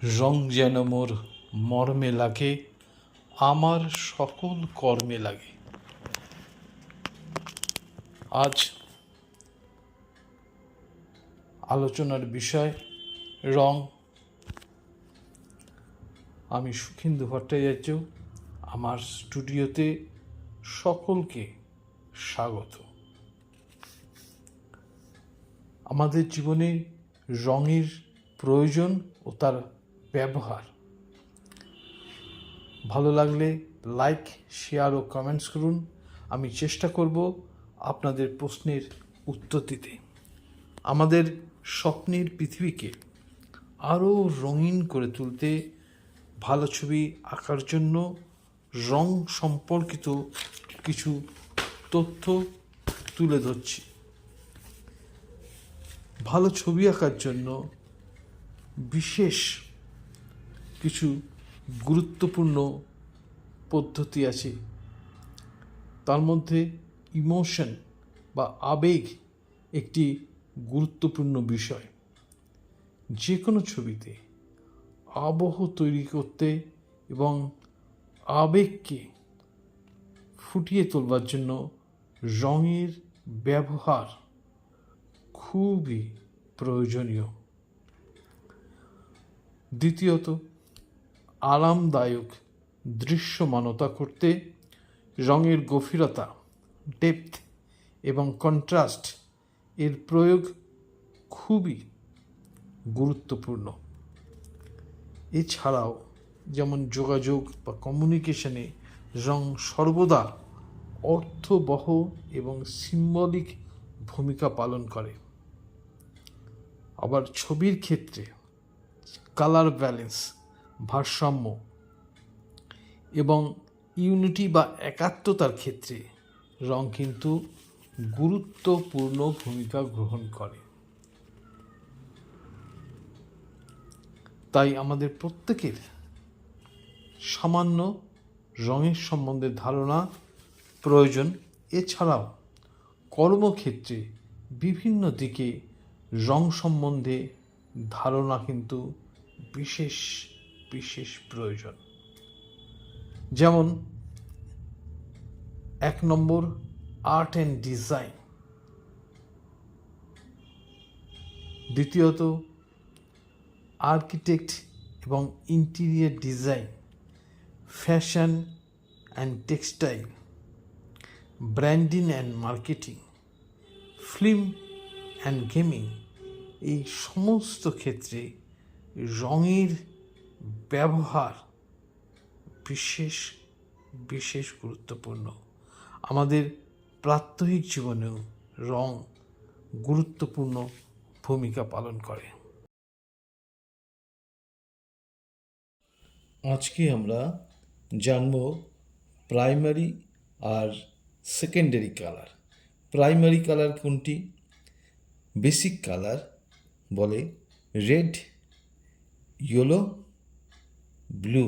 রং যেন মোর মর্মে লাগে, আমার সকল কর্মে লাগে। আজ আলোচনার বিষয় রং। আমি সুখেন্দু ভট্টাচার্য, আমার স্টুডিওতে সকলকে স্বাগত। আমাদের জীবনে রঙের প্রয়োজন ও তার ব্যবহার ভালো লাগলে লাইক, শেয়ার ও কমেন্টস করুন। আমি চেষ্টা করব আপনাদের প্রশ্নের উত্তর দিতে। আমাদের স্বপ্নের পৃথিবীকে আরও রঙিন করে তুলতে ভালো ছবি আঁকার জন্য রং সম্পর্কিত কিছু তথ্য তুলে ধরছি। ভালো ছবি আঁকার জন্য বিশেষ কিছু গুরুত্বপূর্ণ পদ্ধতি আছে। তার মধ্যে ইমোশন বা আবেগ একটি গুরুত্বপূর্ণ বিষয়। যে কোনো ছবিতে আবহ তৈরি করতে এবং আবেগকে ফুটিয়ে তোলবার জন্য রঙের ব্যবহার খুবই প্রয়োজনীয়। দ্বিতীয়ত, আরামদায়ক দৃশ্যমানতা করতে রঙের গভীরতা, ডেপথ এবং কন্ট্রাস্ট এর প্রয়োগ খুবই গুরুত্বপূর্ণ। এছাড়াও যেমন যোগাযোগ বা কমিউনিকেশনে রং সর্বদা অর্থবহ এবং সিম্বলিক ভূমিকা পালন করে। আবার ছবির ক্ষেত্রে কালার ব্যালেন্স, ভারসাম্য এবং ইউনিটি বা একাত্মতার ক্ষেত্রে রং কিন্তু গুরুত্বপূর্ণ ভূমিকা গ্রহণ করে। তাই আমাদের প্রত্যেকের সামান্য রঙের সম্বন্ধে ধারণা প্রয়োজন। এছাড়াও কর্মক্ষেত্রে বিভিন্ন দিকে রং সম্বন্ধে ধারণা কিন্তু বিশেষ বিশেষ প্রয়োজন। যেমন 1 নম্বর, আর্ট অ্যান্ড ডিজাইন। দ্বিতীয়ত, আর্কিটেক্ট এবং interior design, fashion and textile, branding and marketing, film and gaming. এই সমস্ত ক্ষেত্রে রঙের ব্যবহার বিশেষ বিশেষ গুরুত্বপূর্ণ। আমাদের প্রাত্যহিক জীবনেও রং গুরুত্বপূর্ণ ভূমিকা পালন করে। আজকে আমরা জানব প্রাইমারি আর সেকেন্ডারি কালার। প্রাইমারি কালার কোনটি? বেসিক কালার বলে রেড, ইয়েলো, ব্লু।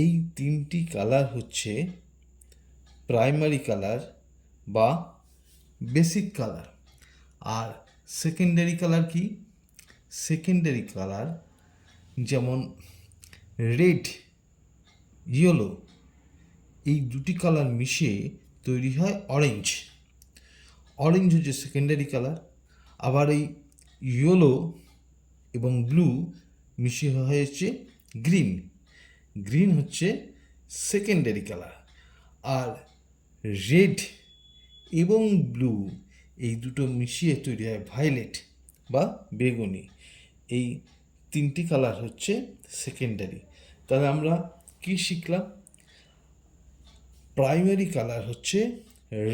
এই তিনটি কালার হচ্ছে প্রাইমারি কালার বা বেসিক কালার। আর সেকেন্ডারি কালার কি? সেকেন্ডারি কালার যেমন রেড, ইয়েলো, এই দুটি কালার মিশিয়ে তৈরি হয় অরেঞ্জ। অরেঞ্জ হচ্ছে সেকেন্ডারি কালার। আবার এই ইয়েলো এবং ব্লু মিশিয়ে হয়েছে গ্রিন। গ্রিন হচ্ছে সেকেন্ডারি কালার। আর রেড এবং ব্লু এই দুটো মিশিয়ে তৈরি হয় ভায়োলেট বা বেগুনি। এই তিনটি কালার হচ্ছে সেকেন্ডারি। তাহলে আমরা কি শিখলাম? প্রাইমারি কালার হচ্ছে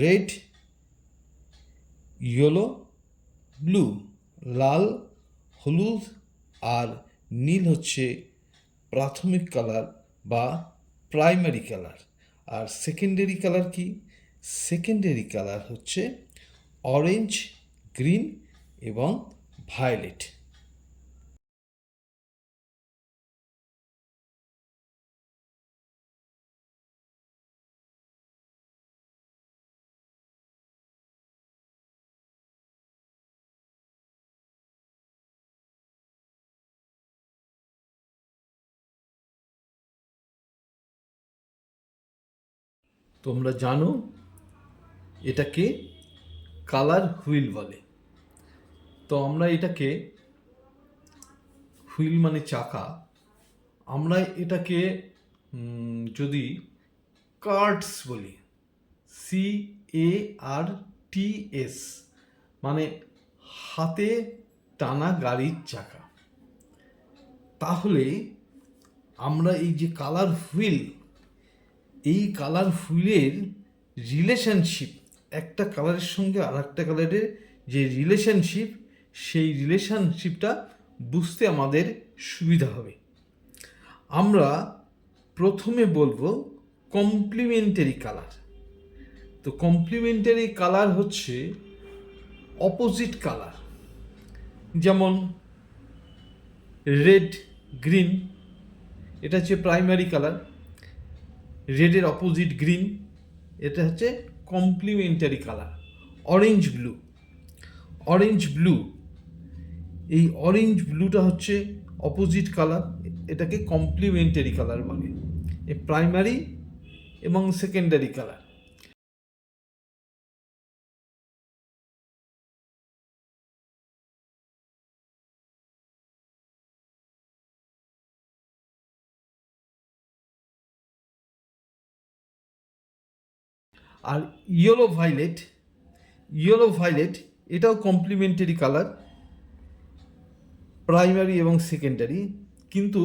রেড, ইয়েলো, ব্লু। লাল, হলুদ আর নীল হচ্ছে প্রাথমিক কালার বা প্রাইমারি কালার। আর সেকেন্ডারি কালার কি? সেকেন্ডারি কালার হচ্ছে অরেঞ্জ, গ্রিন এবং ভায়োলেট। তোমরা জানো এটাকে কালার হুইল বলে। তো আমরা এটাকে হুইল মানে চাকা, আমরা এটাকে যদি কার্টস বলি, CARTS, মানে হাতে টানা গাড়ির চাকা, তাহলে আমরা এই যে কালার হুইল, এই কালার হুইলের রিলেশনশিপ, একটা কালারের সঙ্গে আর একটা কালারের যে রিলেশনশিপ, সেই রিলেশনশিপটা বুঝতে আমাদের সুবিধা হবে। আমরা প্রথমে বলবো কমপ্লিমেন্টারি কালার। তো কমপ্লিমেন্টারি কালার হচ্ছে অপোজিট কালার, যেমন রেড গ্রিন, এটা হচ্ছে প্রাইমারি কালার। রেডের অপোজিট গ্রিন, এটা হচ্ছে complementary colour. Orange blue, orange blue, এই অরেঞ্জ ব্লুটা হচ্ছে অপোজিট কালার, এটাকে কমপ্লিমেন্টারি কালার বলে। এই প্রাইমারি এবং সেকেন্ডারি কালার। আর ইয়েলো ভাইলেট, ইয়েলো ভাইলেট এটাও কমপ্লিমেন্টারি কালার, প্রাইমারি এবং সেকেন্ডারি, কিন্তু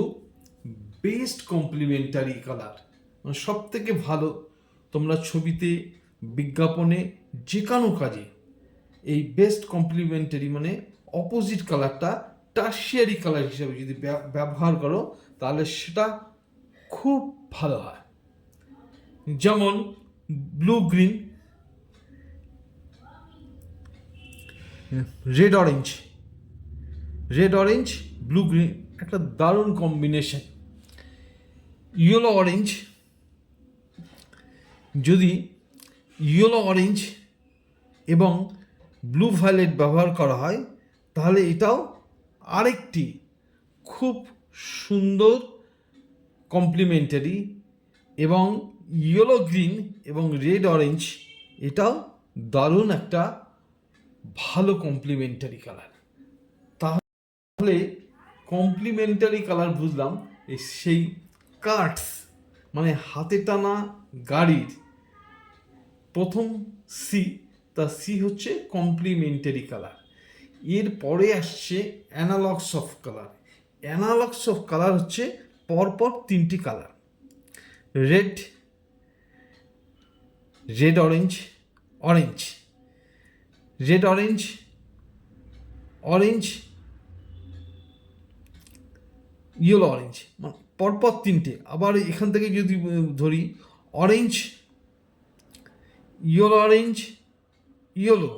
বেস্ট কমপ্লিমেন্টারি কালার, মানে সব থেকে ভালো। তোমরা ছবিতে, বিজ্ঞাপনে, যে কোনো কাজে এই বেস্ট কমপ্লিমেন্টারি মানে অপোজিট কালারটা টার্সিয়ারি কালার হিসেবে যদি ব্যবহার করো, তাহলে সেটা খুব ভালো হয়। যেমন blue green, red orange, red orange blue green একটা দারুণ কম্বিনেশন। ইয়েলো অরেঞ্জ, যদি ইয়েলো অরেঞ্জ এবং ব্লু ভায়োলেট ব্যবহার করা হয়, তাহলে এটাও আরেকটি খুব সুন্দর কমপ্লিমেন্টারি। এবং ইয়েলো গ্রিন এবং রেড অরেঞ্জ এটাও দারুণ একটা ভালো কমপ্লিমেন্টারি কালার। তাহলে কমপ্লিমেন্টারি কালার বুঝলাম, সেই কার্টস মানে হাতে টানা গাড়ির প্রথম সি, তা সি হচ্ছে কমপ্লিমেন্টারি কালার। এরপরে আসছে analogous of colour. Analogous of colour হচ্ছে পরপর তিনটি কালার: red, red orange, orange, red orange, orange, yellow orange, মানে পরপর তিনটে। আবার এখান থেকে যদি ধরি অরেঞ্জ, ইয়েলো অরেঞ্জ, ইয়েলো,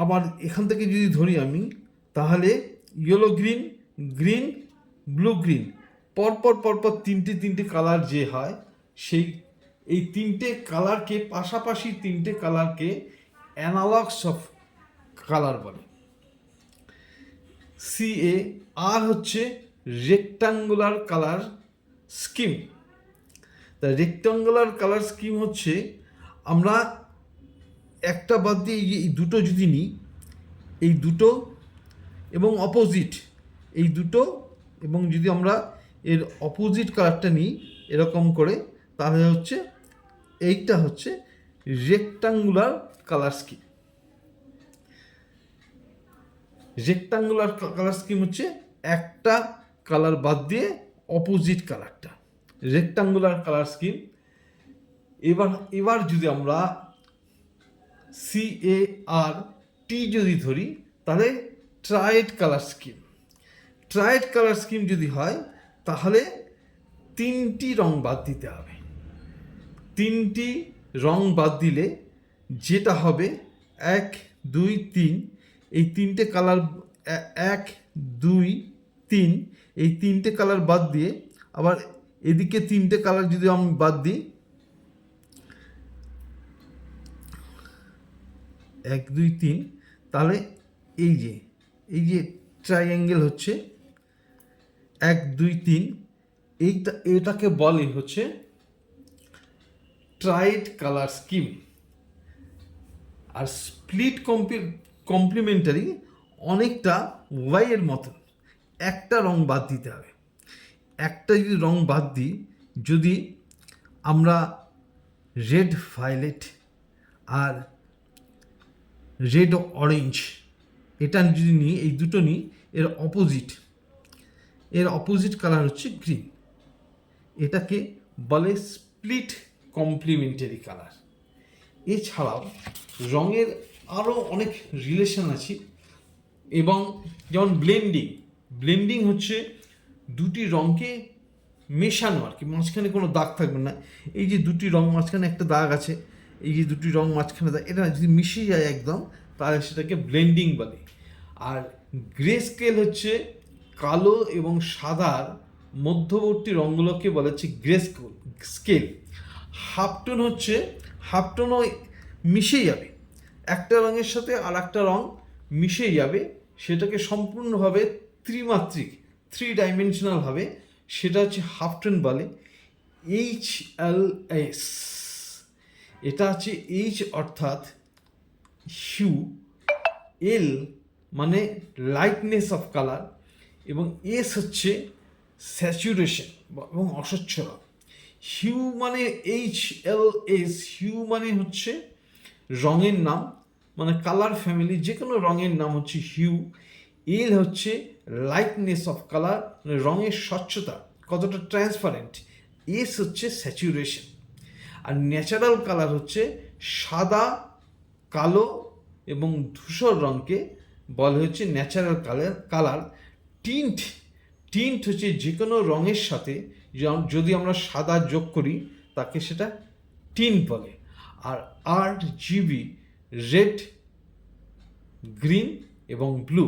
আবার এখান থেকে যদি ধরি আমি, তাহলে yellow green, green, blue green, পরপর পরপর তিনটে তিনটে কালার যে হয়, সেই এই তিনটে কালারকে, পাশাপাশি তিনটে কালারকে অ্যানালগস অফ কালার বলে। CAR হচ্ছে রেক্টাঙ্গুলার কালার স্কিম। তা রেক্টাঙ্গুলার কালার স্কিম হচ্ছে, আমরা একটা বাদ দিয়ে এই দুটো যদি নিই, এই দুটো এবং অপোজিট, এই দুটো এবং যদি আমরা এর অপোজিট কালারটা নিই এরকম করে, তাহলে হচ্ছে এইটা হচ্ছে rectangular colour scheme. Rectangular colour scheme হচ্ছে একটা কালার বাদ দিয়ে অপোজিট কালারটা, রেক্টাঙ্গুলার কালার স্কিম। এবার যদি আমরা CART যদি ধরি, তাহলে tried colour scheme. Tried colour scheme যদি হয়, তাহলে তিনটি রং বাদ দিতে হবে। তিনটি রং বাদ দিলে যেটা হবে 1, 2, 3, এই তিনটে কালার, 1, 2, 3, এই তিনটে কালার বাদ দিয়ে আবার এদিকে তিনটে কালার যদি আমি বাদ দিই, 1, 2, 3, তাহলে এই যে ট্রাইঅ্যাঙ্গেল হচ্ছে 1, 2, 3, এটাকে বলে হচ্ছে ট্রাইড কালার স্কিম। আর স্প্লিট কমপ্লিমেন্টারি অনেকটা ওয়াইয়ের মতন, একটা রং বাদ দিতে হবে। একটা যদি রং বাদ দিই, যদি আমরা রেড ভায়োলেট আর রেড অরেঞ্জ এটা যদি নিই, এই দুটো নিই, এর অপোজিট কালার হচ্ছে গ্রিন। এটাকে বলে স্প্লিট কমপ্লিমেন্টারি কালার। এছাড়াও রঙের আরও অনেক রিলেশন আছে, এবং যেমন ব্লেন্ডিং হচ্ছে দুটি রঙকে মেশানো আর কি, মাঝখানে কোনো দাগ থাকবে না। এই যে দুটি রং মাঝখানে একটা দাগ আছে, এই যে দুটি রং মাঝখানে দাগ, এটা যদি মিশে যায় একদম, তাহলে সেটাকে ব্লেন্ডিং বলে। আর গ্রে স্কেল হচ্ছে কালো এবং সাদার মধ্যবর্তী রঙগুলোকে বলা হচ্ছে গ্রে স্কেল। হাফটোনও মিশে যাবে, একটা রঙের সাথে আর একটা রং মিশে যাবে, সেটাকে সম্পূর্ণভাবে ত্রিমাত্রিক, 3 ডাইমেনশনাল হবে, সেটা হচ্ছে হাফটোন বলে। HLS, এটা হচ্ছে H অর্থাৎ হিউ, L মানে লাইটনেস অফ কালার, এবং S হচ্ছে স্যাচুরেশন এবং অস্বচ্ছ রং। হিউ মানে HLS, হিউ মানে হচ্ছে রঙের নাম, মানে কালার ফ্যামিলি যে কোনো রঙের নাম হচ্ছে হিউ। এল হচ্ছে লাইটনেস অফ কালার, মানে রঙের স্বচ্ছতা, কতটা ট্রান্সপারেন্ট। এস হচ্ছে স্যাচুরেশন। আর ন্যাচারাল কালার হচ্ছে সাদা, কালো এবং ধূসর রঙকে বলা হচ্ছে ন্যাচারাল কালার। টিন্ট হচ্ছে যে কোনো রঙের সাথে যদি আমরা সাদা যোগ করি, তাকে সেটা টিন্ট বলে। আর RGB রেড, গ্রিন এবং ব্লু